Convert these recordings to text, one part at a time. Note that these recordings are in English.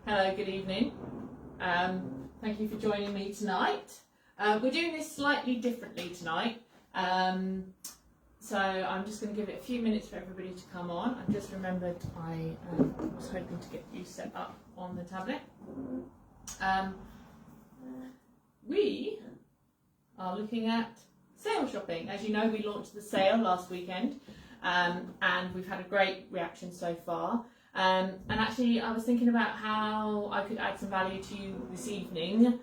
Hello, good evening. Thank you for joining me tonight. We're doing this slightly differently tonight. So I'm just going to give it a few minutes for everybody to come on. I've just remembered I was hoping to get you set up on the tablet. We are looking at sale shopping. As you know, we launched the sale last weekend and we've had a great reaction so far. And actually I was thinking about how I could add some value to you this evening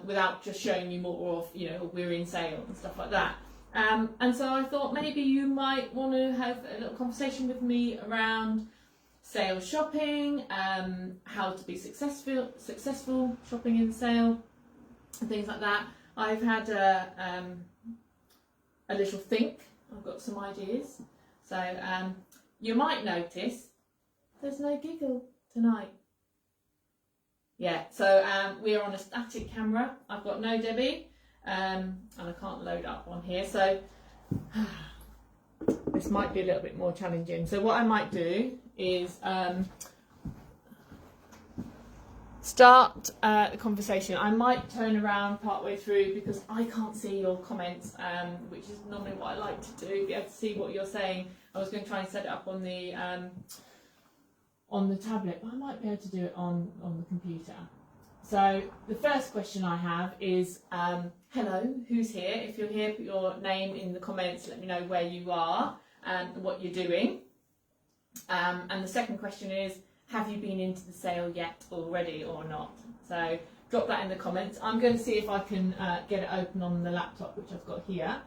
without just showing you more of, we're in sale and stuff like that. And so I thought maybe you might want to have a little conversation with me around sale shopping, how to be successful shopping in sale, and things like that. I've had a little think. I've got some ideas. So you might notice there's no giggle tonight. Yeah, so we're on a static camera. I've got no Debbie. And I can't load up on here, so this might be a little bit more challenging. So what I might do is start the conversation. I might turn around partway through because I can't see your comments, which is normally what I like to do, be able to see what you're saying. I was going to try and set it up on the tablet, but I might be able to do it on the computer. So the first question I have is, hello, who's here? If you're here, put your name in the comments, let me know where you are and what you're doing. And the second question is, have you been into the sale yet already or not? So drop that in the comments. I'm going to see if I can get it open on the laptop, which I've got here,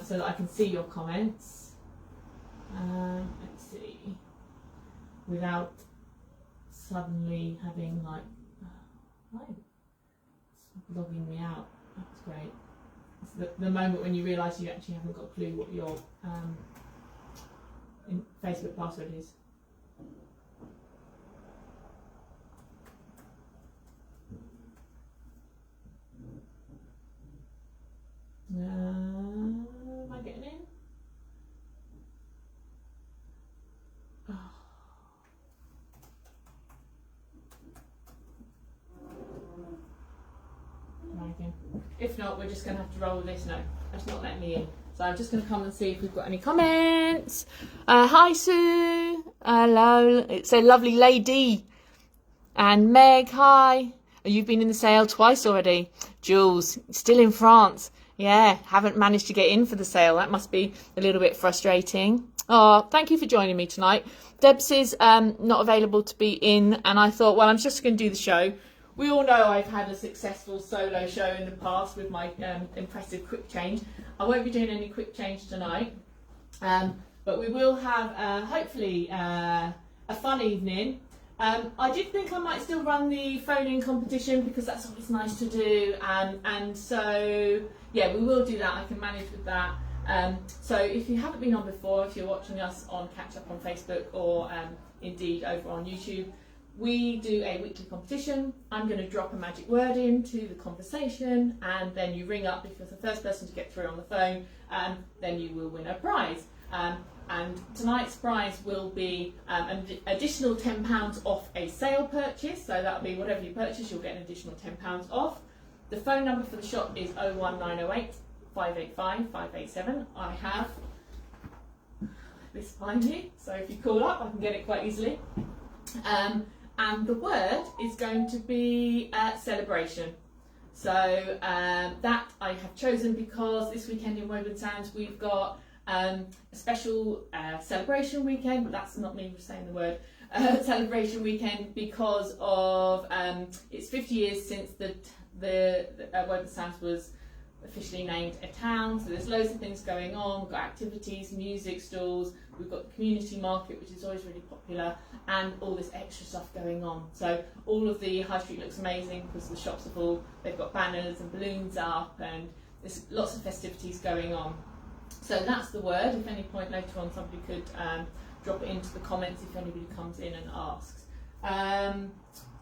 so that I can see your comments. Let's see, without suddenly having like, it's logging me out. That's great. It's the moment when you realise you actually haven't got a clue what your Facebook password is. Am I getting in? Oh. Again. If not, we're just going to have to roll with this. No, that's not letting me in. So I'm just going to come and see if we've got any comments. Hi Sue. Hello. It's a lovely lady. And Meg, hi. Oh, you've been in the sale twice already. Jules, still in France. Yeah, haven't managed to get in for the sale. That must be a little bit frustrating. Oh, thank you for joining me tonight. Debs is not available to be in, and I thought, well, I'm just going to do the show. We all know I've had a successful solo show in the past with my impressive quick change. I won't be doing any quick change tonight, but we will have hopefully a fun evening. I did think I might still run the phone-in competition because that's always nice to do, and so yeah, we will do that. I can manage with that. So if you haven't been on before, if you're watching us on Catch Up on Facebook or indeed over on YouTube, we do a weekly competition. I'm going to drop a magic word into the conversation, and then you ring up. If you're the first person to get through on the phone, then you will win a prize. And tonight's prize will be an additional £10 off a sale purchase. So that'll be whatever you purchase, you'll get an additional £10 off. The phone number for the shop is 01908 585 587. I have this behind me, so if you call up, I can get it quite easily. And the word is going to be celebration. So that I have chosen because this weekend in Woven Sounds we've got a special celebration weekend, but that's not me saying the word, celebration weekend, because of it's 50 years since the Woven Sounds was officially named a town. So there's loads of things going on. We've got activities, music stalls, we've got the community market, which is always really popular, and all this extra stuff going on. So all of the high street looks amazing because the shops have they've got banners and balloons up, and there's lots of festivities going on. So that's the word. If any point later on somebody could drop it into the comments if anybody comes in and asks.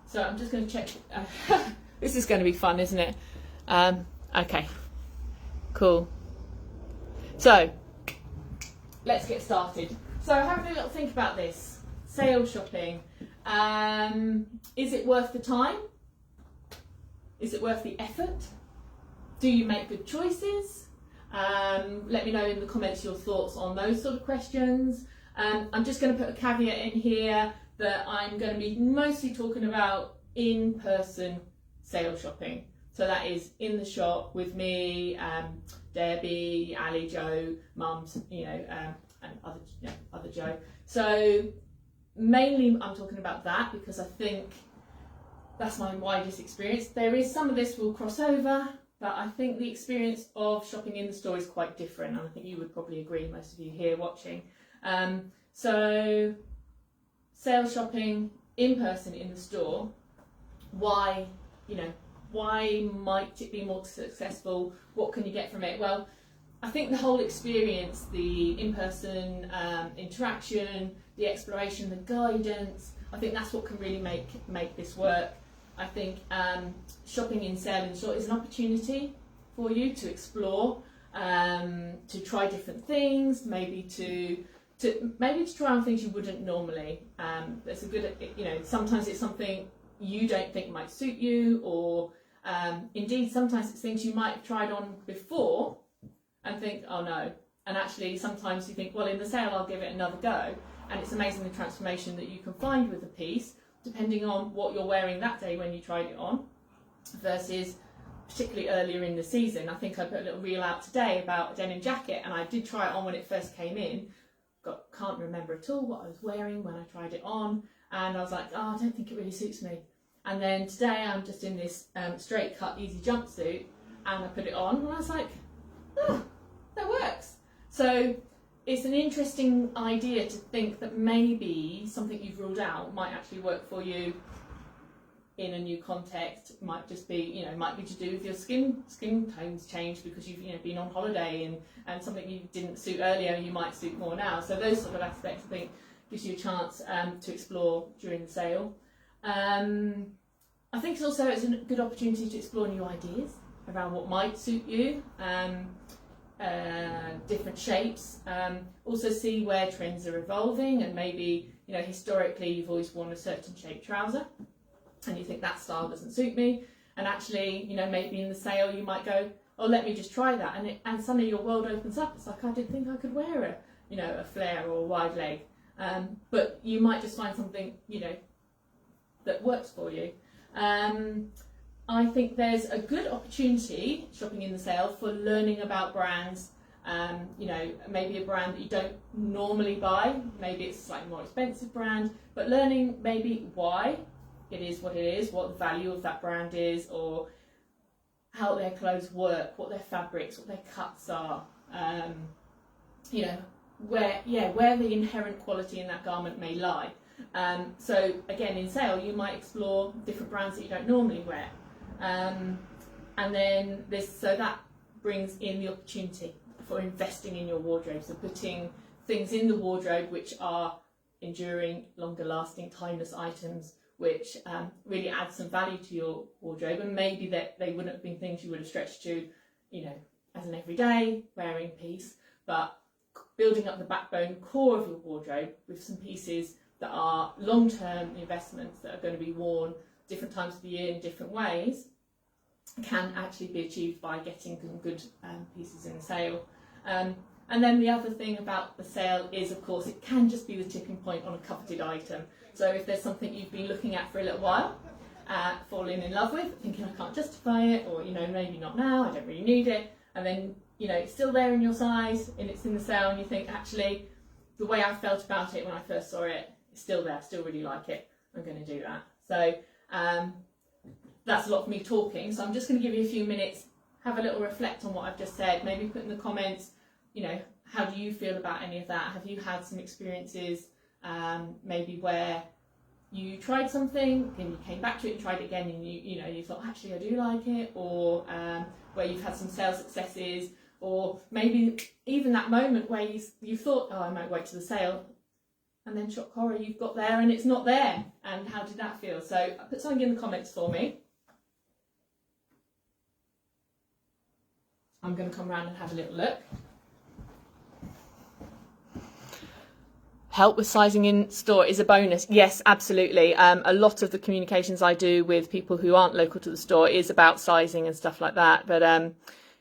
So I'm just going to check. This is going to be fun, isn't it? Okay, cool. So let's get started. So having a little think about this, sale shopping. Is it worth the time? Is it worth the effort? Do you make good choices? Let me know in the comments your thoughts on those sort of questions. I'm just going to put a caveat in here that I'm going to be mostly talking about in-person sale shopping. So that is in the shop with me, Debbie, Ali, Joe, Mums, and other Joe. So mainly I'm talking about that because I think that's my widest experience. There is some of this will cross over, but I think the experience of shopping in the store is quite different, and I think you would probably agree, most of you here watching. So sale shopping in person in the store, why might it be more successful? What can you get from it? Well, I think the whole experience, the in-person interaction, the exploration, the guidance, I think that's what can really make this work. I think shopping in sale in the store is an opportunity for you to explore, to try different things, maybe to try on things you wouldn't normally. There's a good, sometimes it's something you don't think might suit you, or indeed sometimes it's things you might have tried on before and think, oh no. And actually sometimes you think, well, in the sale I'll give it another go. And it's amazing the transformation that you can find with a piece, depending on what you're wearing that day when you tried it on, versus particularly earlier in the season. I think I put a little reel out today about a denim jacket, and I did try it on when it first came in. Can't remember at all what I was wearing when I tried it on, and I was like, oh, I don't think it really suits me. And then today I'm just in this straight cut easy jumpsuit, and I put it on and I was like, oh, that works. So it's an interesting idea to think that maybe something you've ruled out might actually work for you in a new context. It might just be, might be to do with your skin tones change because you've been on holiday, and something you didn't suit earlier you might suit more now. So those sort of aspects, I think, gives you a chance to explore during the sale. I think it's a good opportunity to explore new ideas around what might suit you. Different shapes, also see where trends are evolving, and maybe historically you've always worn a certain shaped trouser and you think that style doesn't suit me, and actually maybe in the sale you might go, oh, let me just try that, and suddenly your world opens up. It's like, I didn't think I could wear a flare or a wide leg, but you might just find something that works for you. I think there's a good opportunity shopping in the sale for learning about brands. Maybe a brand that you don't normally buy, maybe it's a slightly more expensive brand, but learning maybe why it is what it is, what the value of that brand is, or how their clothes work, what their fabrics, what their cuts are, where the inherent quality in that garment may lie. So again, in sale you might explore different brands that you don't normally wear. And then that brings in the opportunity for investing in your wardrobe, so putting things in the wardrobe which are enduring, longer lasting, timeless items, which really add some value to your wardrobe, and maybe that they wouldn't have been things you would have stretched to as an everyday wearing piece, but building up the backbone core of your wardrobe with some pieces that are long-term investments that are going to be worn different times of the year in different ways, can actually be achieved by getting some good pieces in the sale. And then the other thing about the sale is, of course, it can just be the tipping point on a coveted item. So if there's something you've been looking at for a little while, falling in love with, thinking I can't justify it, or maybe not now, I don't really need it, and then it's still there in your size and it's in the sale, and you think, actually, the way I felt about it when I first saw it, it's still there, I still really like it, I'm going to do that. So that's a lot of me talking, so I'm just going to give you a few minutes, have a little reflect on what I've just said, maybe put in the comments, how do you feel about any of that? Have you had some experiences maybe where you tried something and you came back to it and tried it again, and you thought, actually I do like it, or where you've had some sales successes, or maybe even that moment where you thought, oh, I might wait to the sale, and then shock horror, you've got there and it's not there, and how did that feel? So put something in the comments for me. I'm going to come around and have a little look. help with sizing in store is a bonus. Yes, absolutely. A lot of the communications I do with people who aren't local to the store is about sizing and stuff like that. But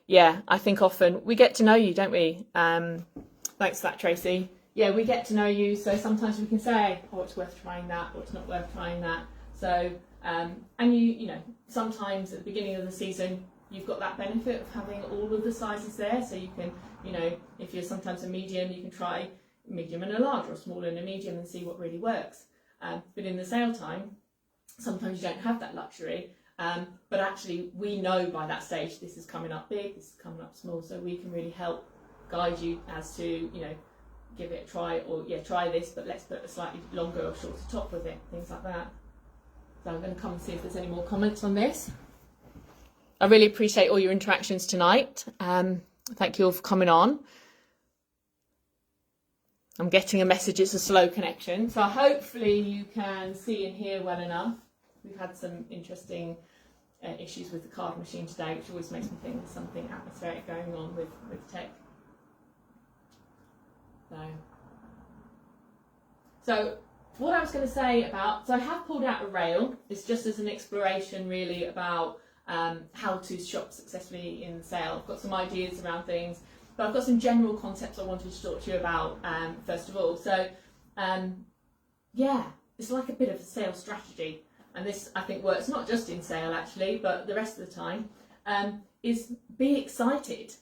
yeah, I think often we get to know you, don't we? Thanks for that, Tracy. Yeah, we get to know you, so sometimes we can say, oh, it's worth trying that, or it's not worth trying that. So, and you know, sometimes at the beginning of the season, you've got that benefit of having all of the sizes there, so you can, you know, if you're sometimes a medium, you can try medium and a large, or a small and a medium, and see what really works. But in the sale time, sometimes you don't have that luxury, but actually we know by that stage this is coming up big, this is coming up small, so we can really help guide you as to, you know, give it a try, or yeah, try this, but let's put a slightly longer or shorter top with it, things like that. So I'm going to come and see if there's any more comments on this. I really appreciate all your interactions tonight. Thank you all for coming on. I'm getting a message it's a slow connection, so hopefully you can see and hear well enough. We've had some interesting issues with the card machine today, which always makes me think there's something atmospheric going on with tech. So what I was going to say about, so I have pulled out a rail. It's just as an exploration really about how to shop successfully in the sale. I've got some ideas around things, but I've got some general concepts I wanted to talk to you about first of all. So yeah, it's like a bit of a sales strategy, and this I think works not just in sale actually, but the rest of the time, is be excited.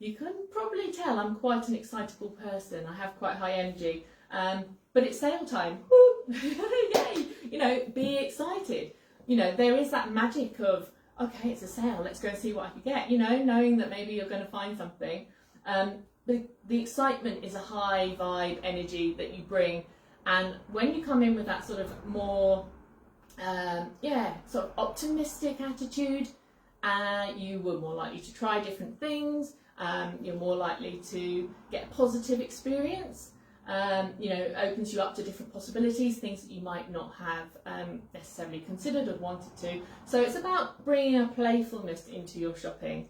You can probably tell I'm quite an excitable person. I have quite high energy, but it's sale time. Woo! Yay! You know, be excited. You know, there is that magic of, okay, it's a sale, let's go and see what I can get. You know, knowing that maybe you're going to find something. The excitement is a high vibe energy that you bring, and when you come in with that sort of more, sort of optimistic attitude, you were more likely to try different things. You're more likely to get a positive experience. You know, opens you up to different possibilities, things that you might not have necessarily considered or wanted to. So it's about bringing a playfulness into your shopping,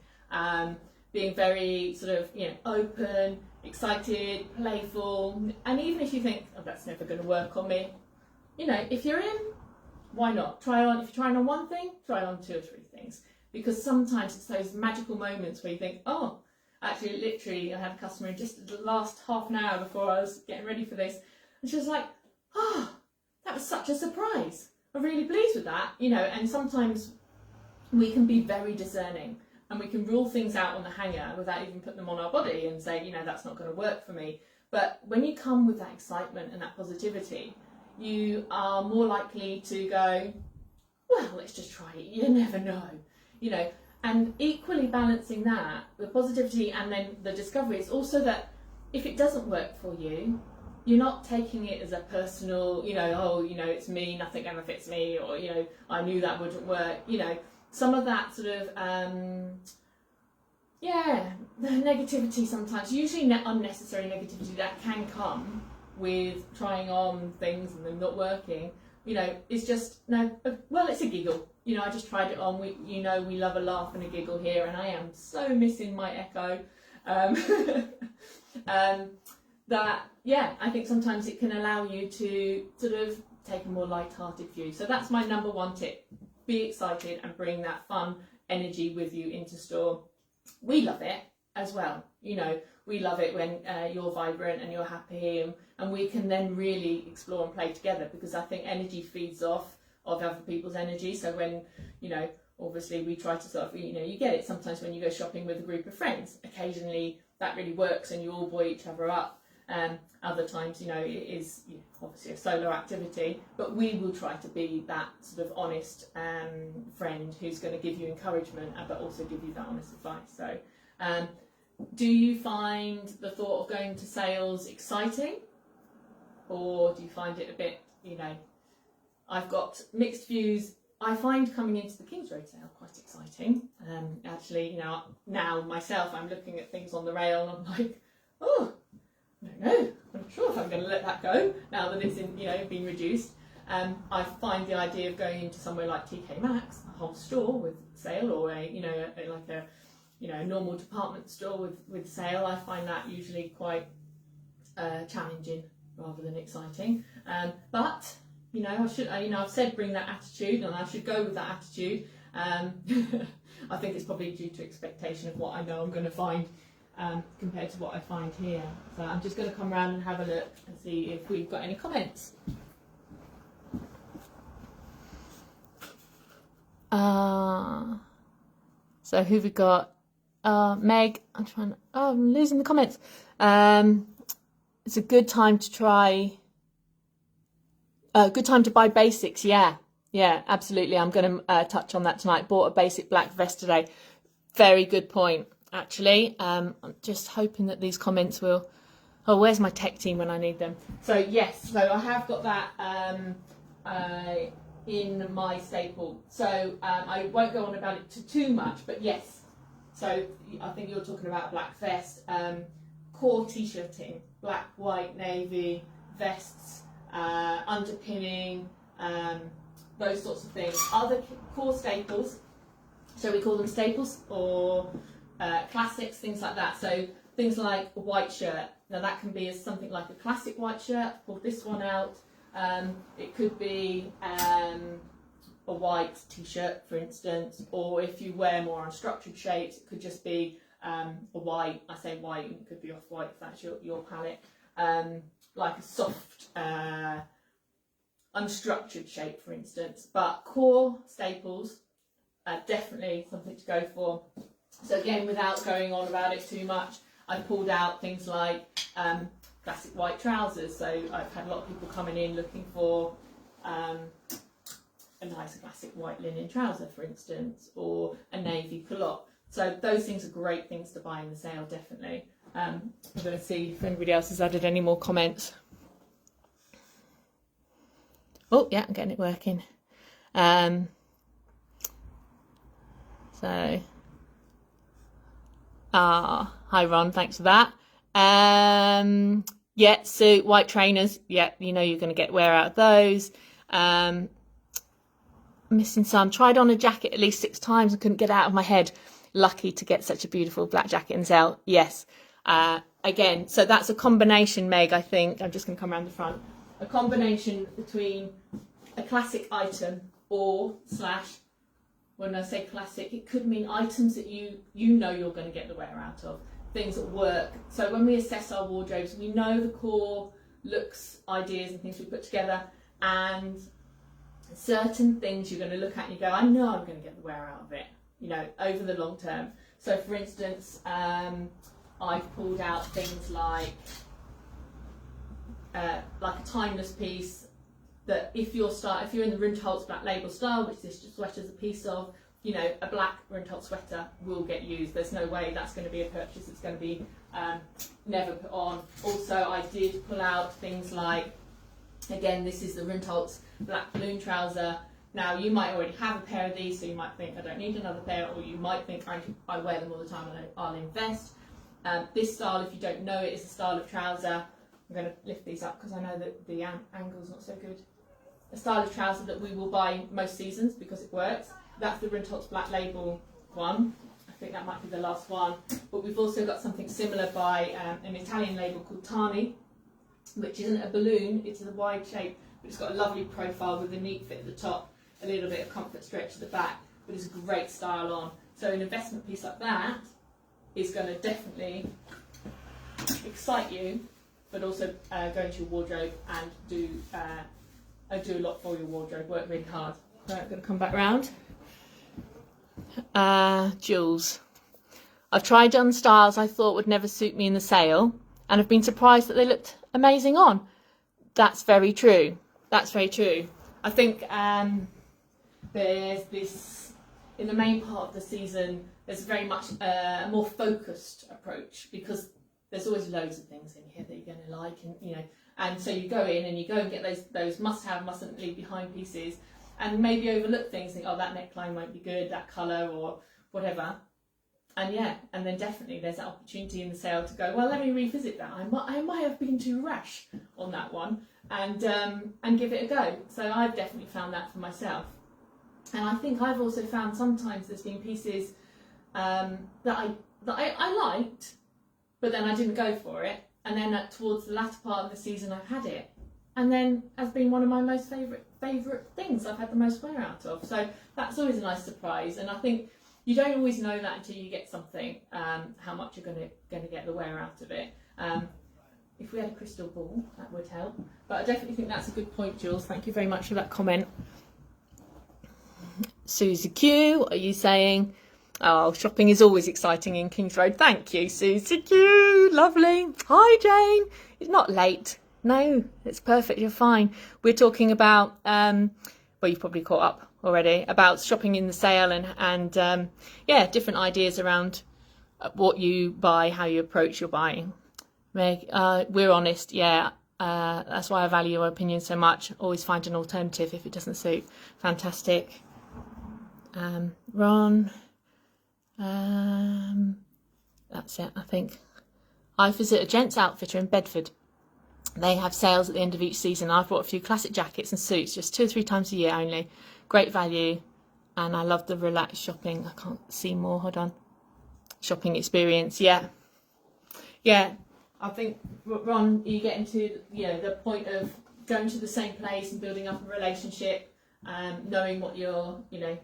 being very sort of, you know, open, excited, playful. And even if you think, oh, that's never going to work on me, you know, if you're in, why not? Try on. If you're trying on one thing, try on 2 or 3 things. Because sometimes it's those magical moments where you think, oh, actually, literally, I had a customer in just the last half an hour before I was getting ready for this, and she was like, oh, that was such a surprise. I'm really pleased with that, you know. And sometimes we can be very discerning, and we can rule things out on the hanger without even putting them on our body and say, you know, that's not going to work for me. But when you come with that excitement and that positivity, you are more likely to go, well, let's just try it. You never know, you know. And equally balancing that, the positivity and then the discovery, is also that if it doesn't work for you, you're not taking it as a personal, you know, oh, you know, it's me, nothing ever fits me, or, you know, I knew that wouldn't work. You know, some of that sort of, the negativity sometimes, usually unnecessary negativity that can come with trying on things and them not working, you know, is just, no, well, it's a giggle. You know, I just tried it on. We love a laugh and a giggle here, and I am so missing my echo. That, yeah, I think sometimes it can allow you to sort of take a more light-hearted view. So that's my number 1 tip. Be excited and bring that fun energy with you into store. We love it as well. You know, we love it when you're vibrant and you're happy, and we can then really explore and play together, because I think energy feeds off of other people's energy. So when, you know, obviously we try to sort of, you know, you get it sometimes when you go shopping with a group of friends. Occasionally that really works and you all buoy each other up. Other times, you know, it is, you know, obviously a solo activity, but we will try to be that sort of honest friend who's going to give you encouragement, but also give you that honest advice. So do you find the thought of going to sales exciting, or do you find it a bit, you know, I've got mixed views. I find coming into the King's Road sale quite exciting. Actually, you know, now myself, I'm looking at things on the rail and I'm like, oh, I don't know, I'm not sure if I'm going to let that go now that it's in, you know, been reduced. I find the idea of going into somewhere like TK Maxx, a whole store with sale, or a, you know, like a, you know, normal department store with sale, I find that usually quite challenging. rather than exciting. But you know, I've said bring that attitude, and I should go with that attitude. I think it's probably due to expectation of what I know I'm going to find compared to what I find here. So I'm just going to come around and have a look and see if we've got any comments. So who've we got? Meg, I'm losing the comments. It's a good time to try. Good time to buy basics. Yeah, absolutely. I'm going to touch on that tonight. Bought a basic black vest today. Very good point, actually. I'm just hoping that these comments will. Oh, where's my tech team when I need them? So yes, so I have got that in my staple. So I won't go on about it too much, but yes. So I think you're talking about a black vest, core t-shirting, black, white, navy vests. Underpinning, those sorts of things. Other core staples, so we call them staples, or classics, things like that. So things like a white shirt. Now that can be something like a classic white shirt. Pull this one out. It could be a white t-shirt, for instance, or if you wear more unstructured shapes, it could just be a white. I say white, it could be off-white if that's your palette. Like a soft, unstructured shape, for instance. But core staples, definitely something to go for. So again, without going on about it too much, I pulled out things like classic white trousers. So I've had a lot of people coming in looking for a nice classic white linen trouser, for instance, or a navy culotte. So those things are great things to buy in the sale, definitely. I'm going to see if anybody else has added any more comments. Oh, yeah, I'm getting it working. Hi Ron, thanks for that. Yeah, suit, white trainers. Yeah, you know you're going to get wear out of those. Missing some. Tried on a jacket at least 6 times and couldn't get it out of my head. Lucky to get such a beautiful black jacket in sale. Yes. Again, so that's a combination, Meg, I think. I'm just going to come around the front. A combination between a classic item or / when I say classic, it could mean items that you know you're going to get the wear out of, things that work. So when we assess our wardrobes, we know the core looks, ideas and things we put together, and certain things you're going to look at and you go, I know I'm going to get the wear out of it, you know, over the long term. So for instance, I've pulled out things like a timeless piece that if you're in the Rundholtz Black Label style, which this sweater is a piece of, you know, a black Rundholtz sweater will get used. There's no way that's going to be a purchase that's going to be never put on. Also, I did pull out things like, again, this is the Rundholtz Black Balloon trouser. Now, you might already have a pair of these, so you might think, I don't need another pair, or you might think, I wear them all the time and I'll invest. This style, if you don't know it, is a style of trouser. I'm going to lift these up because I know that the angle's not so good. A style of trouser that we will buy most seasons because it works. That's the Rundholtz Black Label one. I think that might be the last one. But we've also got something similar by an Italian label called Tani, which isn't a balloon, it's a wide shape, but it's got a lovely profile with a neat fit at the top, a little bit of comfort stretch at the back, but it's a great style on. So an investment piece like that is going to definitely excite you, but also go into your wardrobe and do a lot for your wardrobe, work really hard. Right, I'm going to come back round. Jules. I've tried on styles I thought would never suit me in the sale, and have been surprised that they looked amazing on. That's very true. That's very true. I think there's this, in the main part of the season, there's very much a more focused approach, because there's always loads of things in here that you're going to like, and you know, and so you go in and you go and get those must-have, mustn't leave behind pieces, and maybe overlook things, think, oh, that neckline won't be good, that colour or whatever. And yeah, and then definitely there's that opportunity in the sale to go, well, let me revisit that. I might have been too rash on that one, and give it a go. So I've definitely found that for myself. And I think I've also found sometimes there's been pieces that I liked, but then I didn't go for it. and then towards the latter part of the season I've had it, and then has been one of my most favourite things I've had the most wear out of. So that's always a nice surprise, and I think you don't always know that until you get something, how much you're going to get the wear out of it. If we had a crystal ball, that would help. But I definitely think that's a good point, Jules. Thank you very much for that comment. Susie Q, are you saying, oh, shopping is always exciting in Kings Road? Thank you, Susie Q. Lovely. Hi, Jane. It's not late. No, it's perfect. You're fine. We're talking about, well, you've probably caught up already, about shopping in the sale and yeah, different ideas around what you buy, how you approach your buying. Meg, we're honest, yeah. That's why I value your opinion so much. Always find an alternative if it doesn't suit. Fantastic. Ron. That's it, I think. I visit a gents outfitter in Bedford. They have sales at the end of each season. I've bought a few classic jackets and suits, just 2 or 3 times a year only. Great value, and I love the relaxed shopping. I can't see more. Hold on. Shopping experience, yeah. I think, Ron, you get into the point of going to the same place and building up a relationship, knowing what you're going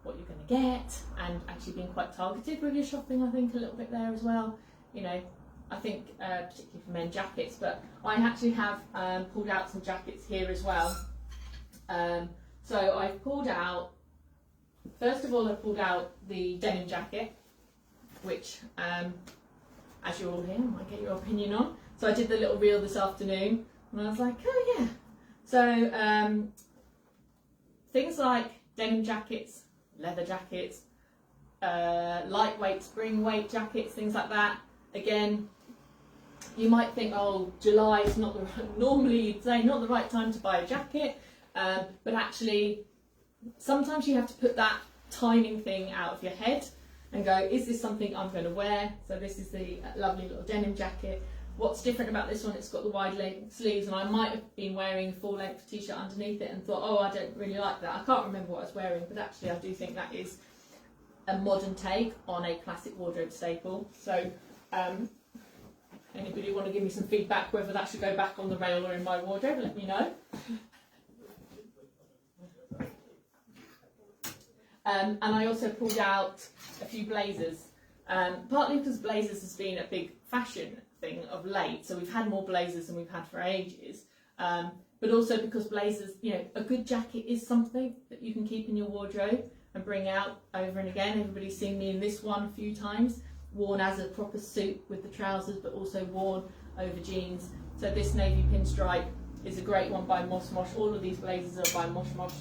to get, and actually being quite targeted with your shopping. I think a little bit there as well. I think particularly for men jackets, but I actually have pulled out some jackets here as well. So I've pulled out, first of all, I pulled out the denim jacket, which, as you're all here, I might get your opinion on. So I did the little reel this afternoon, and I was like, oh yeah. So things like denim jackets, leather jackets, lightweight spring weight jackets, things like that. Again, you might think, oh, July is not normally you'd say not the right time to buy a jacket, but actually sometimes you have to put that timing thing out of your head and go, is this something I'm going to wear? So this is the lovely little denim jacket. What's different about this one, it's got the wide leg sleeves, and I might have been wearing a full length t-shirt underneath it and thought, oh, I don't really like that. I can't remember what I was wearing, but actually I do think that is a modern take on a classic wardrobe staple. So anybody want to give me some feedback whether that should go back on the rail or in my wardrobe, let me know. And I also pulled out a few blazers, partly because blazers has been a big fashion thing of late, so we've had more blazers than we've had for ages, but also because blazers, a good jacket is something that you can keep in your wardrobe and bring out over and again. Everybody's seen me in this one a few times, worn as a proper suit with the trousers, but also worn over jeans. So this navy pinstripe is a great one by Mosh Mosh. All of these blazers are by Mosh Mosh.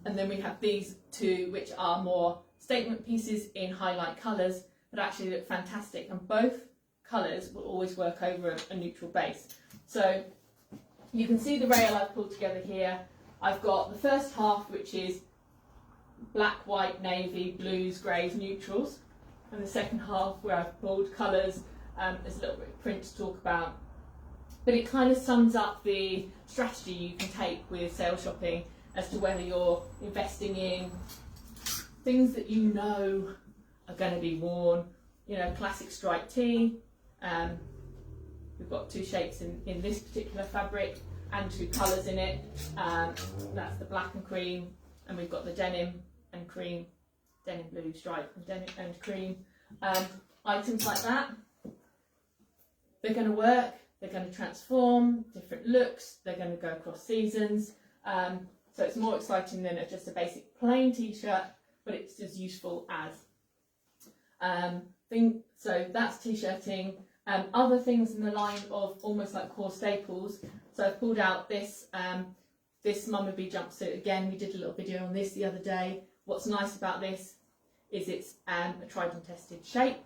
And then we have these two, which are more statement pieces in highlight colours, but actually look fantastic. And both colours will always work over a neutral base. So you can see the rail I've pulled together here. I've got the first half, which is black, white, navy, blues, greys, neutrals. And the second half where I've pulled colours, there's a little bit of print to talk about. But it kind of sums up the strategy you can take with sale shopping as to whether you're investing in things that you know are going to be worn. Classic striped tee. We've got 2 shapes in this particular fabric and 2 colours in it. That's the black and cream, and we've got the denim and cream, denim blue stripe and denim and cream. Items like that, they're going to work, they're going to transform, different looks, they're going to go across seasons. So it's more exciting than just a basic plain t-shirt, but it's as useful as. So that's t-shirting. Other things in the line of almost like core staples. So I've pulled out this Mummy Bee jumpsuit. Again, we did a little video on this the other day. What's nice about this is it's a tried and tested shape.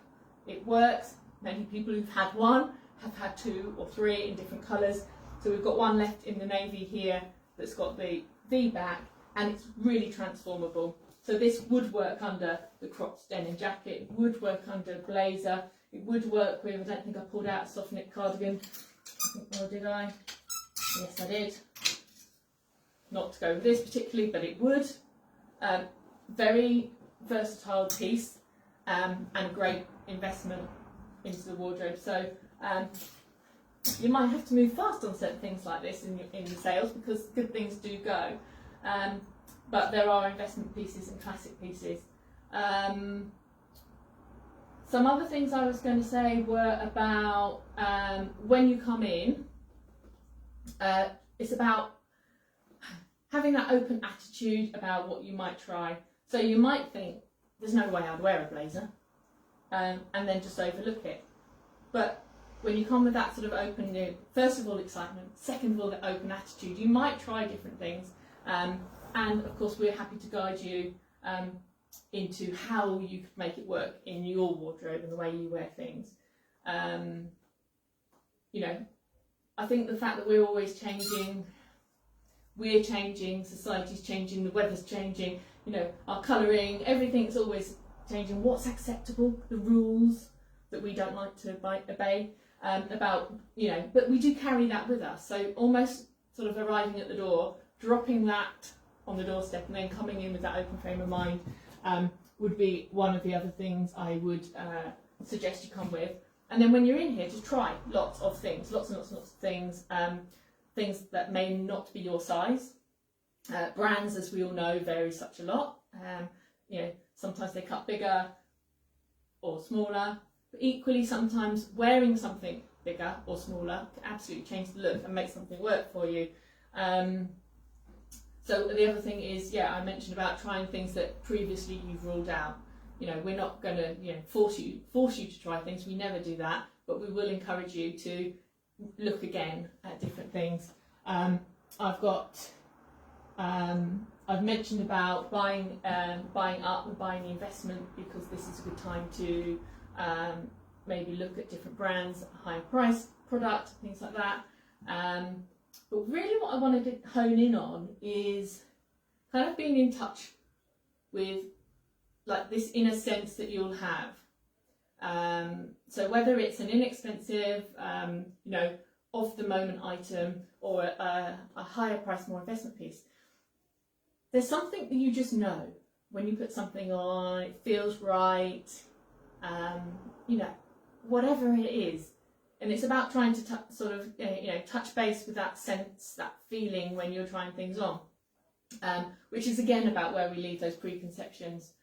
It works. Many people who've had one have had 2 or 3 in different colours. So we've got one left in the navy here that's got the V back, and it's really transformable. So this would work under the cropped denim jacket, it would work under a blazer, it would work with, I don't think I pulled out a soft knit cardigan, or did I? Yes, I did. Not to go with this particularly, but it would. Very versatile piece, and great investment into the wardrobe. So you might have to move fast on certain things like this in the sales, because good things do go. But there are investment pieces and classic pieces. Some other things I was going to say were about when you come in, it's about having that open attitude about what you might try. So you might think, there's no way I'd wear a blazer, and then just overlook it. But when you come with that sort of open, first of all, excitement, second of all, the open attitude, you might try different things. And of course, we're happy to guide you into how you could make it work in your wardrobe and the way you wear things. You know, I think the fact that we're always changing, we're changing, society's changing, the weather's changing, you know, our colouring, everything's always changing. What's acceptable, the rules that we don't like to obey, about, you know, but we do carry that with us. So almost sort of arriving at the door, dropping that on the doorstep and then coming in with that open frame of mind would be one of the other things I would suggest you come with. And then when you're in here, just try lots of things, lots and lots and lots of things, things that may not be your size. Brands, as we all know, vary such a lot. You know, sometimes they cut bigger or smaller, but equally sometimes wearing something bigger or smaller can absolutely change the look and make something work for you. So the other thing is, yeah, I mentioned about trying things that previously you've ruled out. You know, we're not going to, you know, force you to try things. We never do that, but we will encourage you to look again at different things. I've mentioned about buying up and buying the investment, because this is a good time to maybe look at different brands, higher price product, things like that. But really what I wanted to hone in on is kind of being in touch with like this inner sense that you'll have. So whether it's an inexpensive, you know, of the moment item, or a higher price, more investment piece, there's something that you just know when you put something on, it feels right, you know, whatever it is. And it's about trying to sort of, you know, touch base with that sense, that feeling when you're trying things on, which is again about where we leave those preconceptions.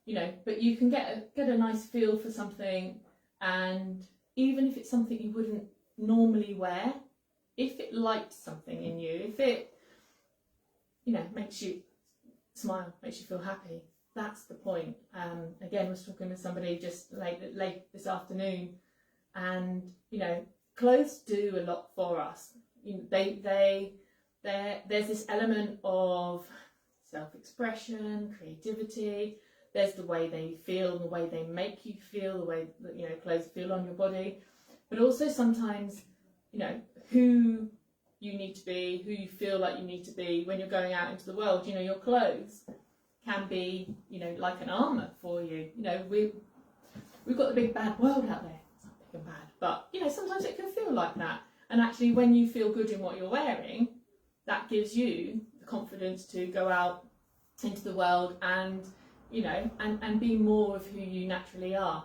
You know, but you can get a nice feel for something, and even if it's something you wouldn't normally wear, if it lights something in you, if it, you know, makes you smile, makes you feel happy, that's the point. Again, I was talking to somebody just late this afternoon, and you know, clothes do a lot for us. You know, there's this element of self-expression, creativity. There's the way they feel, the way they make you feel, the way that, you know, clothes feel on your body, but also sometimes, you know, who you need to be, who you feel like you need to be when you're going out into the world. You know, your clothes can be, you know, like an armour for you. You know, we've got the big bad world out there. It's not big and bad, but you know, sometimes it can feel like that. And actually, when you feel good in what you're wearing, that gives you the confidence to go out into the world and, you know, and be more of who you naturally are.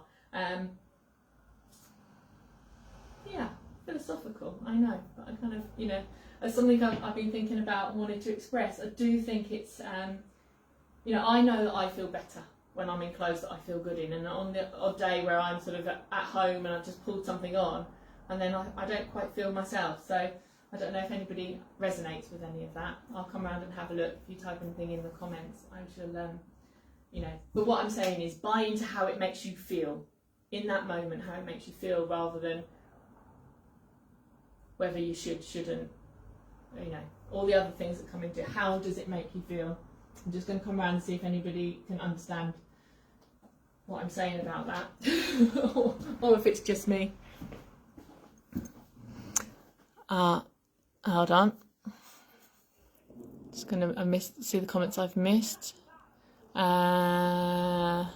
Yeah, philosophical, I know, but I kind of, you know, as something I've been thinking about and wanted to express. I do think it's, you know, I know that I feel better when I'm in clothes that I feel good in, and on the odd day where I'm sort of at home and I've just pulled something on and then I don't quite feel myself. So I don't know if anybody resonates with any of that. I'll come around and have a look. If you type anything in the comments, I shall, you know. But what I'm saying is buy into how it makes you feel in that moment, how it makes you feel, rather than whether you shouldn't, you know, all the other things that come into it. How does it make you feel? I'm just going to come around and see if anybody can understand what I'm saying about that, or if it's just me. Hold on. Just gonna see the comments I've missed. Denim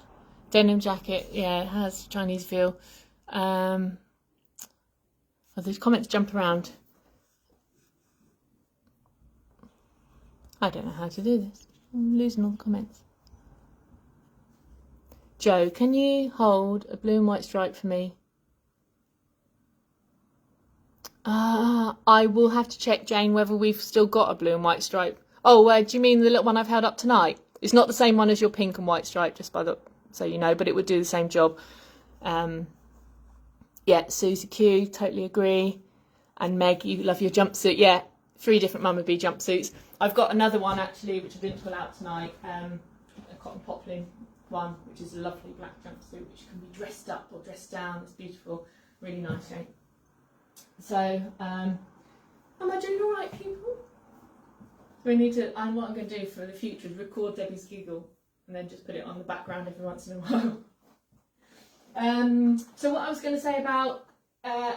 jacket, yeah, it has Chinese feel. Oh, those comments jump around. I don't know how to do this. I'm losing all the comments. Joe, can you hold a blue and white stripe for me? I will have to check, Jane, whether we've still got a blue and white stripe. Oh, do you mean the little one I've held up tonight? It's not the same one as your pink and white stripe, just so you know, but it would do the same job. Yeah, Susie Q, totally agree. And Meg, you love your jumpsuit. Yeah, 3 different Mama Bee jumpsuits. I've got another one actually, which I didn't pull out tonight. A cotton poplin one, which is a lovely black jumpsuit, which can be dressed up or dressed down. It's beautiful, really nice shape. So, am I doing all right, people? We need to, and what I'm going to do for the future is record Debbie's giggle and then just put it on the background every once in a while. So what I was going to say about,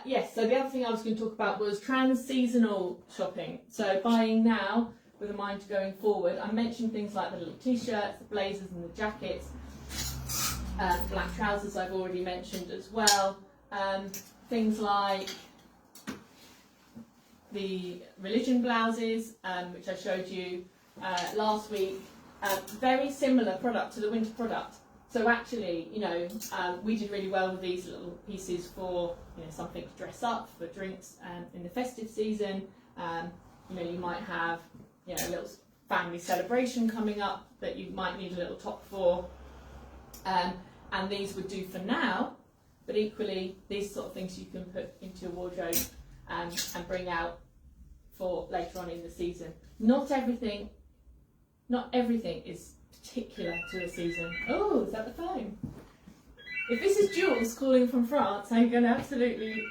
yes, so the other thing I was going to talk about was trans-seasonal shopping. So buying now with a mind to going forward. I mentioned things like the little t-shirts, the blazers and the jackets, black trousers I've already mentioned as well. Things like the religion blouses, which I showed you last week. Very similar product to the winter product. So actually, you know, we did really well with these little pieces for, you know, something to dress up, for drinks in the festive season. You know, you might have, you know, a little family celebration coming up that you might need a little top for. And these would do for now, but equally, these sort of things you can put into your wardrobe and bring out for later on in the season. Not everything is particular to the season. Oh, is that the phone? If this is Jules calling from France, I'm going to absolutely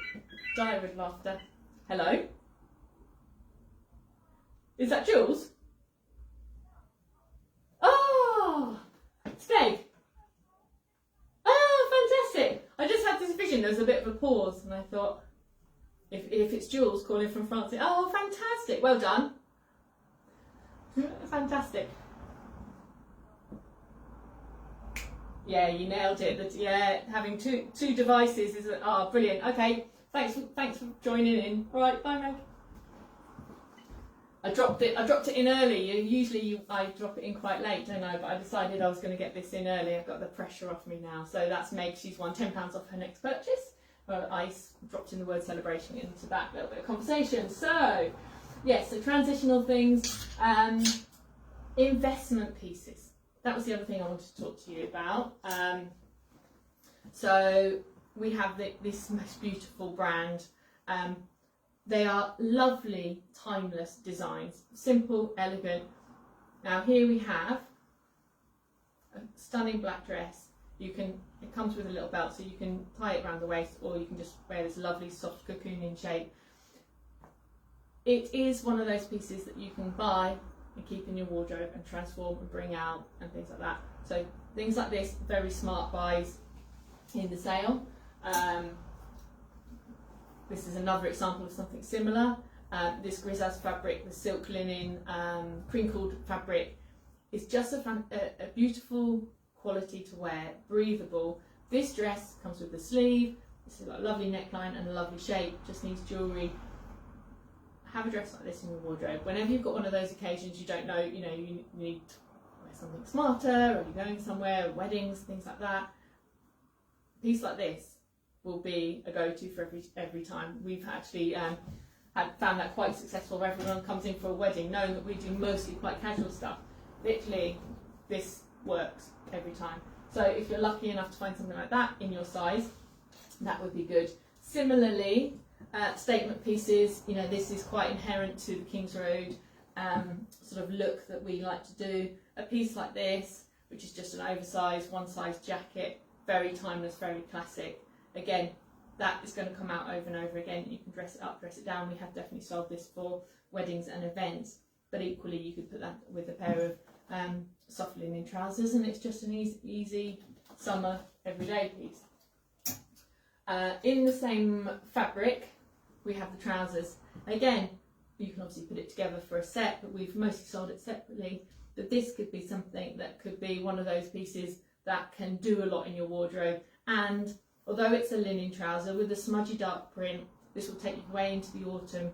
die with laughter. Hello? Is that Jules? Oh, Steg. Oh, fantastic. I just had this vision. There was a bit of a pause and I thought, if it's Jules calling from France, oh, fantastic. Well done. Fantastic. Yeah, you nailed it. Yeah, having two devices is brilliant. Okay, thanks for joining in. All right, bye, Meg. I dropped it in early. Usually I drop it in quite late, don't I? But I decided I was going to get this in early. I've got the pressure off me now. So that's Meg. She's won £10 off her next purchase. Well, I dropped in the word celebration into that little bit of conversation. So, yes, so transitional things, investment pieces. That was the other thing I wanted to talk to you about. So we have this most beautiful brand. They are lovely, timeless designs, simple, elegant. Now here we have a stunning black dress. It comes with a little belt, so you can tie it around the waist, or you can just wear this lovely soft cocooning shape. It is one of those pieces that you can buy and keep in your wardrobe and transform and bring out and things like that. So things like this, very smart buys in the sale. This is another example of something similar. This grisaille fabric, the silk linen, crinkled fabric, is just a beautiful quality to wear, breathable. This dress comes with the sleeve. This is got a lovely neckline and a lovely shape, just needs jewellery. Have a dress like this in your wardrobe. Whenever you've got one of those occasions you don't know, you need to wear something smarter, or you're going somewhere, weddings, things like that. A piece like this will be a go-to for every time. We've actually found that quite successful where everyone comes in for a wedding, knowing that we do mostly quite casual stuff. Literally, this works every time. So if you're lucky enough to find something like that in your size, that would be good. Similarly, statement pieces, this is quite inherent to the King's Road sort of look that we like to do. A piece like this, which is just an oversized one-size jacket, very timeless, very classic. Again, that is going to come out over and over again. You can dress it up, dress it down. We have definitely sold this for weddings and events, but equally you could put that with a pair of soft linen trousers, and it's just an easy summer everyday piece. In the same fabric, we have the trousers. Again, you can obviously put it together for a set, but we've mostly sold it separately. But this could be something that could be one of those pieces that can do a lot in your wardrobe. And although it's a linen trouser with a smudgy dark print, this will take you way into the autumn.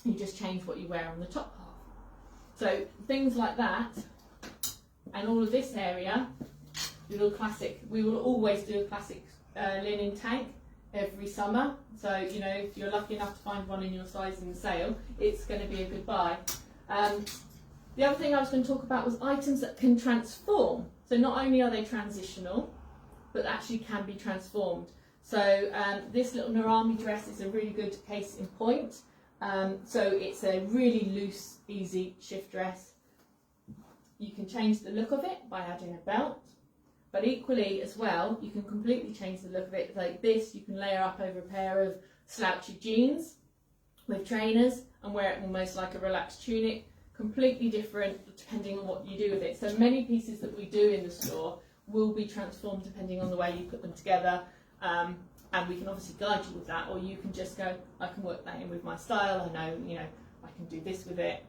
You just change what you wear on the top half. So things like that, and all of this area little classic. We will always do a classic linen tank every summer. So, you know, if you're lucky enough to find one in your size in the sale, it's going to be a good buy. The other thing I was going to talk about was items that can transform. So not only are they transitional, but actually can be transformed. So this little Narami dress is a really good case in point. So it's a really loose, easy shift dress. You can change the look of it by adding a belt, but equally as well, you can completely change the look of it. Like this, you can layer up over a pair of slouchy jeans with trainers and wear it almost like a relaxed tunic. Completely different depending on what you do with it. So many pieces that we do in the store will be transformed depending on the way you put them together, and we can obviously guide you with that, or you can just go, I can work that in with my style, I know, you know, I can do this with it,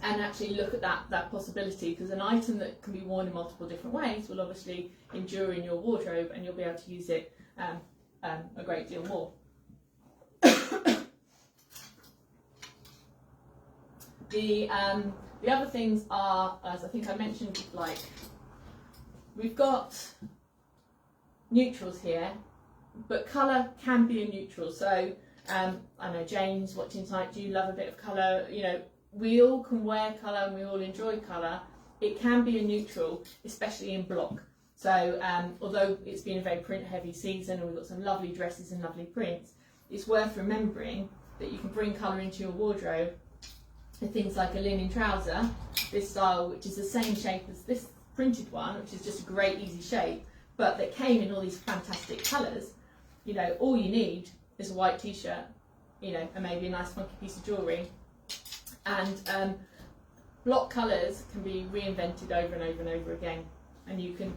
and actually look at that possibility, because an item that can be worn in multiple different ways will obviously endure in your wardrobe, and you'll be able to use it a great deal more. The other things are, as I think I mentioned, like we've got neutrals here, but colour can be a neutral. So I know Jane's watching tonight, do you love a bit of colour? You know, we all can wear colour and we all enjoy colour. It can be a neutral, especially in block. So although it's been a very print heavy season and we've got some lovely dresses and lovely prints, it's worth remembering that you can bring colour into your wardrobe. Things like a linen trouser, this style, which is the same shape as this printed one, which is just a great easy shape, but that came in all these fantastic colours. You know, all you need is a white t-shirt, you know, and maybe a nice funky piece of jewellery. And block colours can be reinvented over and over and over again, and you can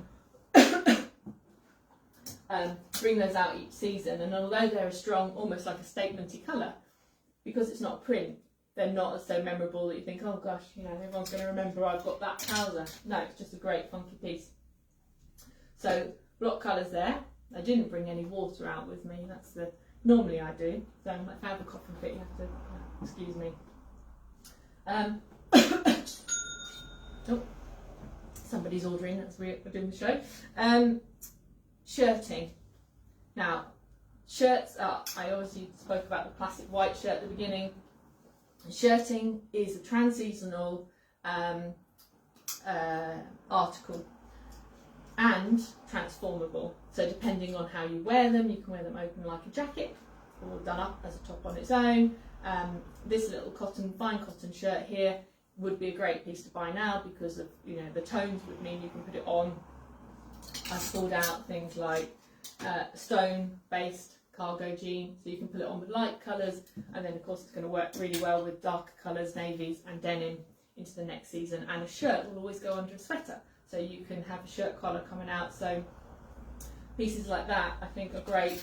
bring those out each season. And although they're a strong, almost like a statement-y colour, because it's not a print, they're not so memorable that you think, oh gosh, you know, everyone's going to remember I've got that trouser. No, it's just a great funky piece. So block colours there. I didn't bring any water out with me. That's the normally I do. So if I have a coughing fit, you have to excuse me. Oh, somebody's ordering as we're doing the show. Shirting. Now, shirts are. I obviously spoke about the classic white shirt at the beginning. Shirting is a trans-seasonal article and transformable. So depending on how you wear them, you can wear them open like a jacket or done up as a top on its own. This little fine cotton shirt here would be a great piece to buy now because of, you know, the tones would mean you can put it on. I've pulled out things like stone-based cargo jean, so you can put it on with light colours, and then of course it's going to work really well with darker colours, navies and denim into the next season. And a shirt will always go under a sweater, so you can have a shirt collar coming out. So pieces like that I think are great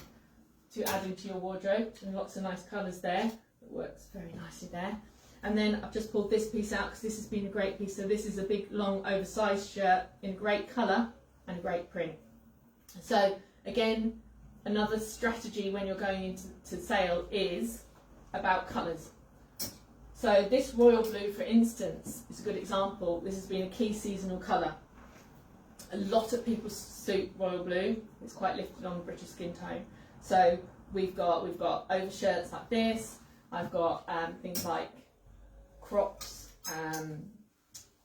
to add into your wardrobe, and lots of nice colours there. It works very nicely there. And then I've just pulled this piece out because this has been a great piece. So this is a big long oversized shirt in a great colour and a great print. So again, another strategy when you're going into sale is about colours. So this royal blue, for instance, is a good example. This has been a key seasonal colour. A lot of people suit royal blue. It's quite lifted on the British skin tone. So we've got overshirts like this. I've got things like crops.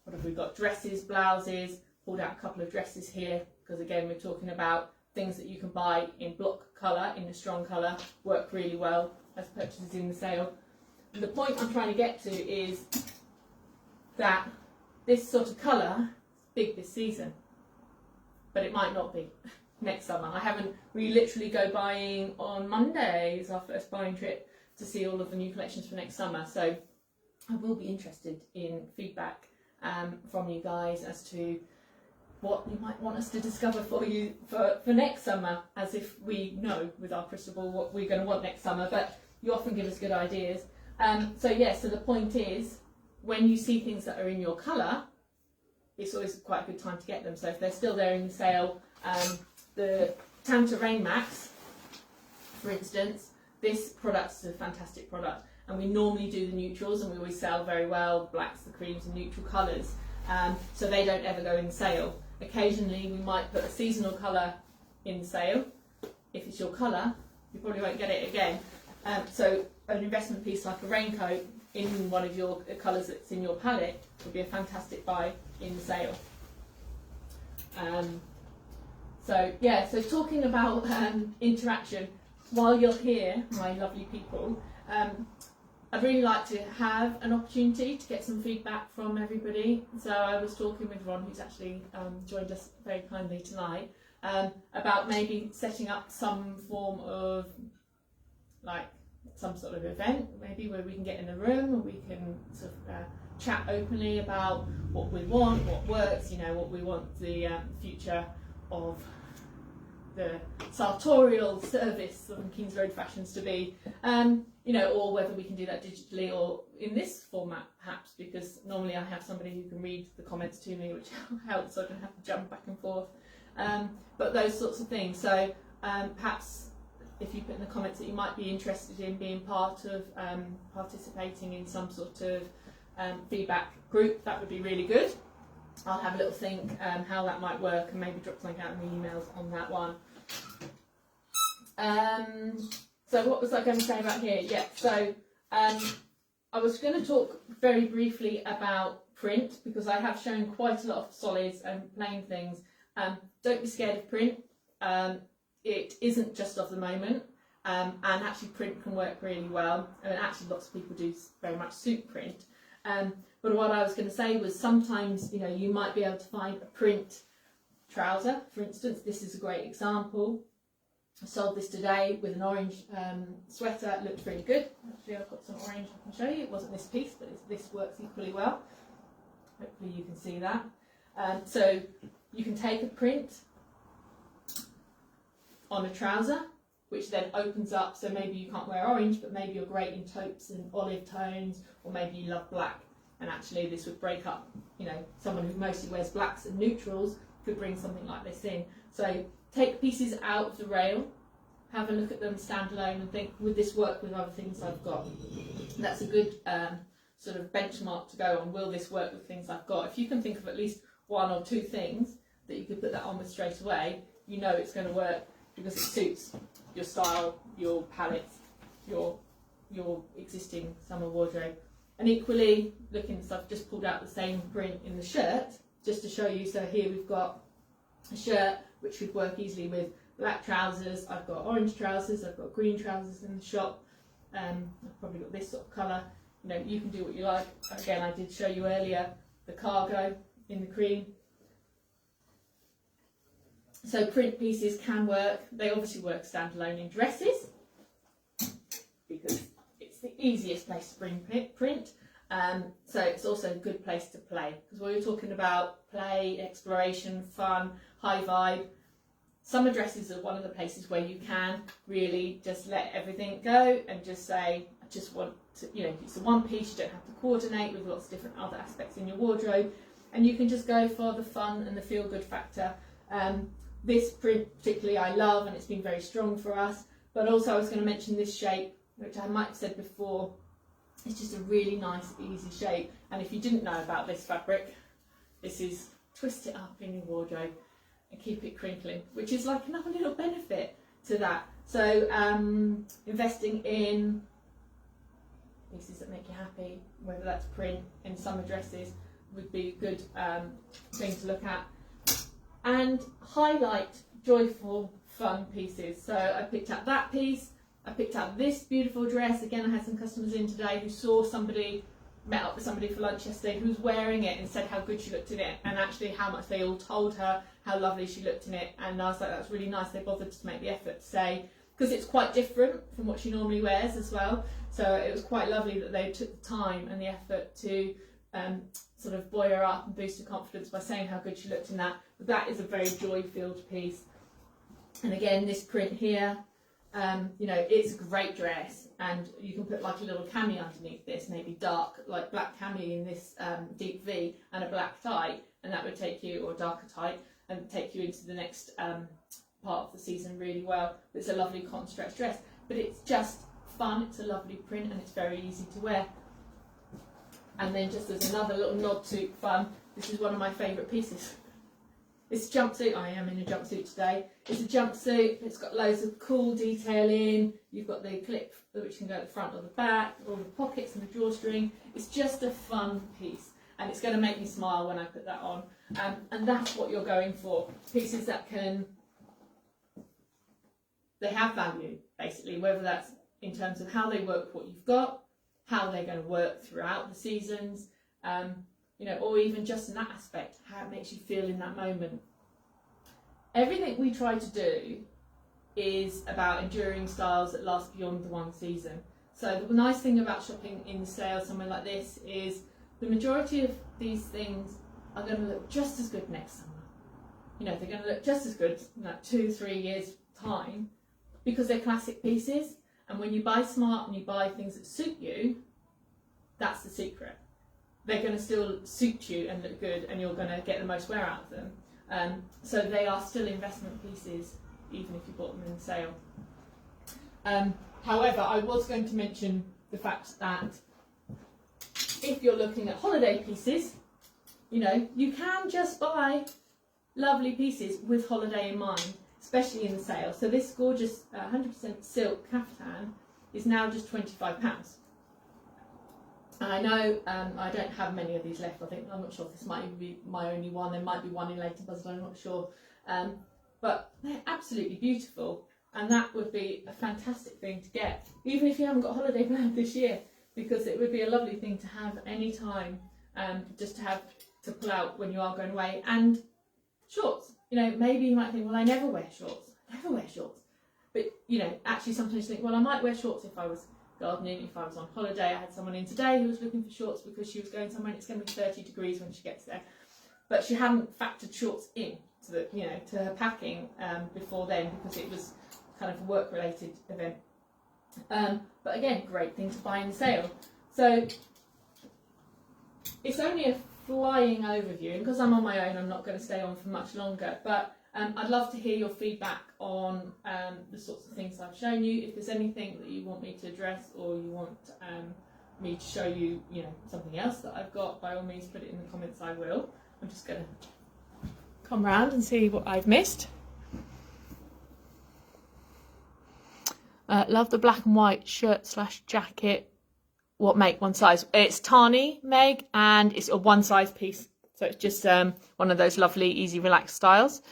What have we got? Dresses, blouses. Pulled out a couple of dresses here because again we're talking about things that you can buy in block colour, in a strong colour, work really well as purchases in the sale. And the point I'm trying to get to is that this sort of colour is big this season, but it might not be next summer. We literally go buying on Monday, is our first buying trip to see all of the new collections for next summer. So I will be interested in feedback from you guys as to what you might want us to discover for you for next summer, as if we know with our crystal ball what we're going to want next summer, but you often give us good ideas. So the point is, when you see things that are in your colour, it's always quite a good time to get them. So if they're still there in the sale, the Tanta Rain Max, for instance, this product is a fantastic product, and we normally do the neutrals, and we always sell very well, the blacks, the creams and neutral colours, so they don't ever go in sale. occasionally we might put a seasonal colour in sale. If it's your colour, you probably won't get it again. So an investment piece like a raincoat in one of your colours that's in your palette would be a fantastic buy in sale. So yeah, so talking about interaction, while you're here, my lovely people, I'd really like to have an opportunity to get some feedback from everybody. So I was talking with Ron, who's actually joined us very kindly tonight, about maybe setting up some form of, like, some sort of event, maybe where we can get in a room and we can sort of chat openly about what we want, what works, you know, what we want the future of the sartorial service of Kings Road Fashions to be, you know, or whether we can do that digitally or in this format perhaps, because normally I have somebody who can read the comments to me, which helps, so I don't have to jump back and forth, but those sorts of things. So perhaps if you put in the comments that you might be interested in being part of participating in some sort of feedback group, that would be really good. I'll have a little think how that might work and maybe drop something out in the emails on that one. So what was I going to say about here? Yeah, so I was going to talk very briefly about print, because I have shown quite a lot of solids and plain things. Don't be scared of print. It isn't just of the moment, and actually print can work really well, and actually lots of people do very much suit print. But what I was going to say was sometimes, you know, you might be able to find a print trouser, for instance. This is a great example. I sold this today with an orange sweater. It looked really good. Actually, I've got some orange I can show you. It wasn't this piece, but this works equally well. Hopefully you can see that. So you can take a print on a trouser, which then opens up, so maybe you can't wear orange, but maybe you're great in taupes and olive tones, or maybe you love black, and actually this would break up, you know, someone who mostly wears blacks and neutrals could bring something like this in. So take pieces out of the rail, have a look at them standalone and think, would this work with other things I've got? That's a good sort of benchmark to go on. Will this work with things I've got? If you can think of at least one or two things that you could put that on with straight away, you know it's going to work, because it suits your style, your palette, your existing summer wardrobe. And equally, looking, so I've just pulled out the same print in the shirt, just to show you. So here we've got a shirt which would work easily with black trousers. I've got orange trousers, I've got green trousers in the shop. I've probably got this sort of colour. You know, you can do what you like. Again, I did show you earlier the cargo in the cream. So print pieces can work. They obviously work standalone in dresses, because it's the easiest place to bring print. So it's also a good place to play, because when we're talking about play, exploration, fun, high vibe, summer dresses are one of the places where you can really just let everything go and just say, I just want to, you know, it's a one piece, you don't have to coordinate with lots of different other aspects in your wardrobe, and you can just go for the fun and the feel good factor. This print particularly I love, and it's been very strong for us, but also I was going to mention this shape, which I might have said before. It's just a really nice, easy shape, and if you didn't know about this fabric, this is twist it up in your wardrobe and keep it crinkling, which is like another little benefit to that. So investing in pieces that make you happy, whether that's print in summer dresses, would be a good thing to look at. And highlight joyful, fun pieces. So I picked up that piece, I picked up this beautiful dress. Again, I had some customers in today who saw somebody, met up with somebody for lunch yesterday who was wearing it and said how good she looked in it, and actually how much they all told her how lovely she looked in it. And I was like, that's really nice. They bothered to make the effort to say, because it's quite different from what she normally wears as well. So it was quite lovely that they took the time and the effort to sort of buoy her up and boost her confidence by saying how good she looked in that. But that is a very joy-filled piece. And again, this print here, you know, it's a great dress, and you can put like a little cami underneath this, maybe dark, like black cami in this deep V and a black tie, and that would take you, or darker tie, and take you into the next part of the season really well. It's a lovely cotton stretch dress, but it's just fun, it's a lovely print, and it's very easy to wear. And then just as another little nod to fun, this is one of my favourite pieces. It's a jumpsuit. I am in a jumpsuit today. It's a jumpsuit. It's got loads of cool detailing. You've got the clip which can go at the front or the back, all the pockets and the drawstring. It's just a fun piece, and it's going to make me smile when I put that on. And that's what you're going for. Pieces that they have value, basically, whether that's in terms of how they work with what you've got, how they're going to work throughout the seasons, you know, or even just in that aspect, how it makes you feel in that moment. Everything we try to do is about enduring styles that last beyond the one season. So the nice thing about shopping in the sale somewhere like this is the majority of these things are going to look just as good next summer. You know, they're going to look just as good in like 2-3 years time, because they're classic pieces. And when you buy smart and you buy things that suit you, that's the secret. They're going to still suit you and look good, and you're going to get the most wear out of them. So they are still investment pieces, even if you bought them in the sale. However, I was going to mention the fact that if you're looking at holiday pieces, you know, you can just buy lovely pieces with holiday in mind, especially in the sale. So this gorgeous 100% silk caftan is now just £25. And I know I don't have many of these left. I'm not sure if this might even be my only one. There might be one in later buzzard, I'm not sure. But they're absolutely beautiful, and that would be a fantastic thing to get, even if you haven't got a holiday planned this year, because it would be a lovely thing to have any time, just to have to pull out when you are going away. And shorts, you know, maybe you might think, well, I never wear shorts. But, you know, actually sometimes you think, well, I might wear shorts if I was gardening, if I was on holiday. I had someone in today who was looking for shorts because she was going somewhere and it's going to be 30 degrees when she gets there. But she hadn't factored shorts in to the, you know, to her packing before then, because it was kind of a work-related event. But again, great thing to buy in the sale. So it's only a flying overview, and because I'm on my own, I'm not going to stay on for much longer. But I'd love to hear your feedback on the sorts of things I've shown you. If there's anything that you want me to address, or you want me to show you, you know, something else that I've got, by all means put it in the comments. I will. I'm just going to come round and see what I've missed. Love the black and white shirt / jacket. What make, one size? It's Tani, Meg, and it's a one size piece. So it's just one of those lovely, easy, relaxed styles.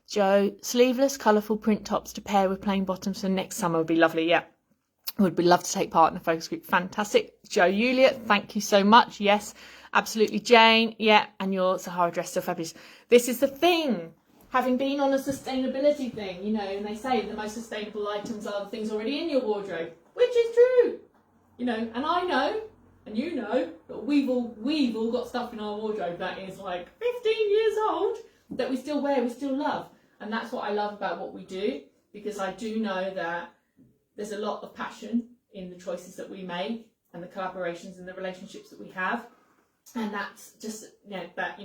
Joe, sleeveless, colourful print tops to pair with plain bottoms for next summer would be lovely. Yeah, would be love to take part in a focus group. Fantastic. Joe, Julia, thank you so much. Yes, absolutely. Jane, yeah, and your Sahara dress, so fabulous. This is the thing. Having been on a sustainability thing, you know, and they say the most sustainable items are the things already in your wardrobe, which is true. You know, and I know, and you know, that we've all got stuff in our wardrobe that is like 15 years old that we still wear, we still love. And that's what I love about what we do, because I do know that there's a lot of passion in the choices that we make and the collaborations and the relationships that we have. And that's just, you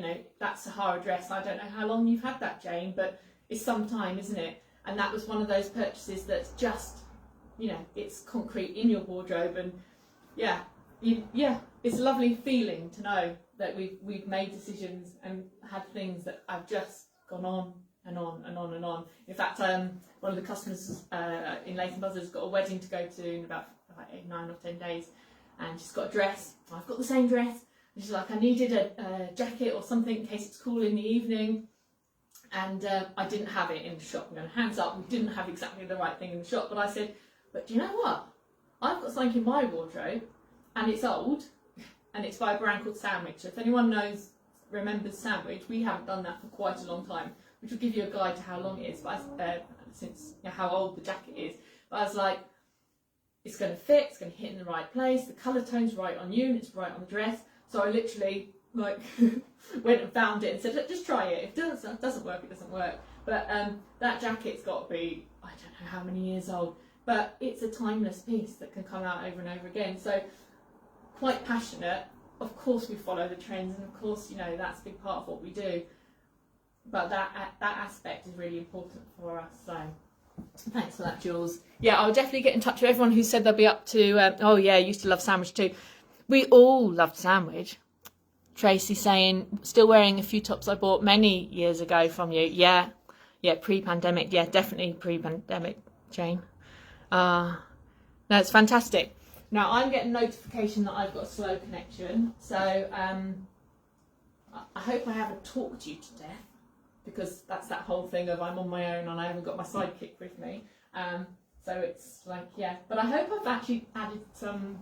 know, that Sahara dress. I don't know how long you've had that, Jane, but it's some time, isn't it? And that was one of those purchases that's just, you know, it's concrete in your wardrobe. And yeah, it's a lovely feeling to know that we've made decisions and had things that have just gone on and on and on and on. In fact, one of the customers in Leighton Buzzard has got a wedding to go to in about 8, 9 or 10 days, and she's got a dress. I've got the same dress, and she's like, I needed a jacket or something in case it's cool in the evening, and I didn't have it in the shop. I'm going, hands up, we didn't have exactly the right thing in the shop. But I said, but do you know what? I've got something in my wardrobe, and it's old, and it's by a brand called Sandwich. So if anyone remembers Sandwich, we haven't done that for quite a long time, which will give you a guide to how long it is, but since, you know, how old the jacket is. But I was like, it's going to fit, it's going to hit in the right place, the colour tone's right on you, and it's right on the dress. So I literally like went and found it and said, just try it. If it doesn't work, it doesn't work. But that jacket's got to be, I don't know how many years old, but it's a timeless piece that can come out over and over again. So quite passionate. Of course we follow the trends, and of course, you know, that's a big part of what we do. But that aspect is really important for us. So thanks for that, Jules. Yeah, I'll definitely get in touch with everyone who said they'll be up to, oh yeah, I used to love Sandwich too. We all loved Sandwich. Tracy saying, still wearing a few tops I bought many years ago from you. Yeah, pre-pandemic. Yeah, definitely pre-pandemic, Jane. No, it's fantastic. Now, I'm getting notification that I've got a slow connection. So I hope I haven't talked you to death, because that's that whole thing of I'm on my own and I haven't got my sidekick with me. So it's like, yeah. But I hope I've actually added some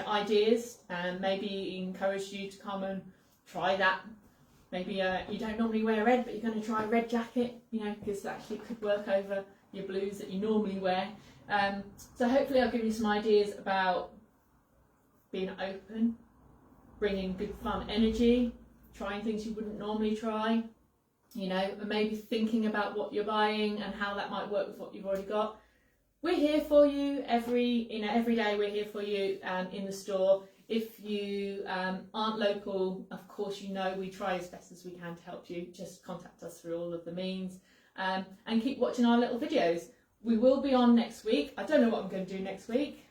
ideas, and maybe encouraged you to come and try that. Maybe you don't normally wear red, but you're going to try a red jacket, because actually it could work over your blues that you normally wear. So hopefully I'll give you some ideas about being open, bringing good fun energy, trying things you wouldn't normally try, and maybe thinking about what you're buying and how that might work with what you've already got. We're here for you every day. We're here for you in the store. If you aren't local, of course, we try as best as we can to help you. Just contact us through all of the means, and keep watching our little videos. We will be on next week. I don't know what I'm going to do next week.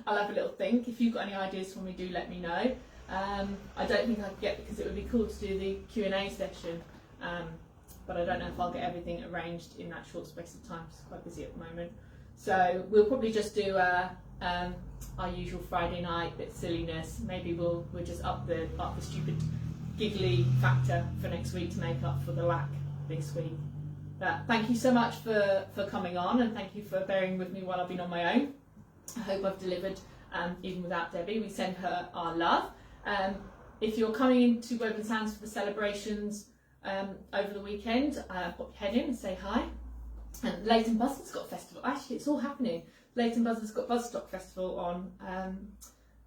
I'll have a little think. If you've got any ideas for me, do let me know. I don't think I could get, because it would be cool to do the Q&A session. But I don't know if I'll get everything arranged in that short space of time. It's quite busy at the moment. So we'll probably just do our usual Friday night bit silliness. Maybe we'll just up the stupid giggly factor for next week to make up for the lack this week. But thank you so much for coming on, and thank you for bearing with me while I've been on my own. I hope I've delivered even without Debbie. We send her our love. If you're coming into Woven Sands for the celebrations over the weekend, pop your head in and say hi. And Leighton Buzzard's got a festival. Actually, it's all happening. Leighton Buzzard's got Buzzstock Festival on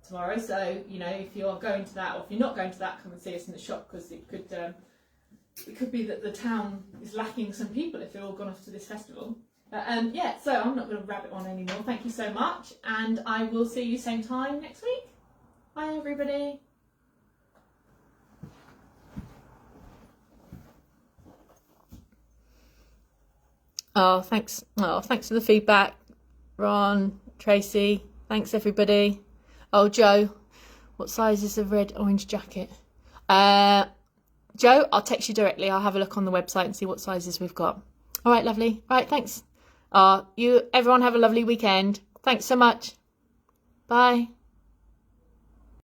tomorrow. So, if you're going to that, or if you're not going to that, come and see us in the shop, because it could be that the town is lacking some people if they're all gone off to this festival. So I'm not going to rabbit on anymore. Thank you so much, and I will see you same time next week. Bye, everybody. Oh, thanks for the feedback, Ron, Tracy. Thanks, everybody. Oh, Joe, what size is the red orange jacket? Joe, I'll text you directly. I'll have a look on the website and see what sizes we've got. All right, lovely. All right, thanks. Everyone have a lovely weekend. Thanks so much. Bye.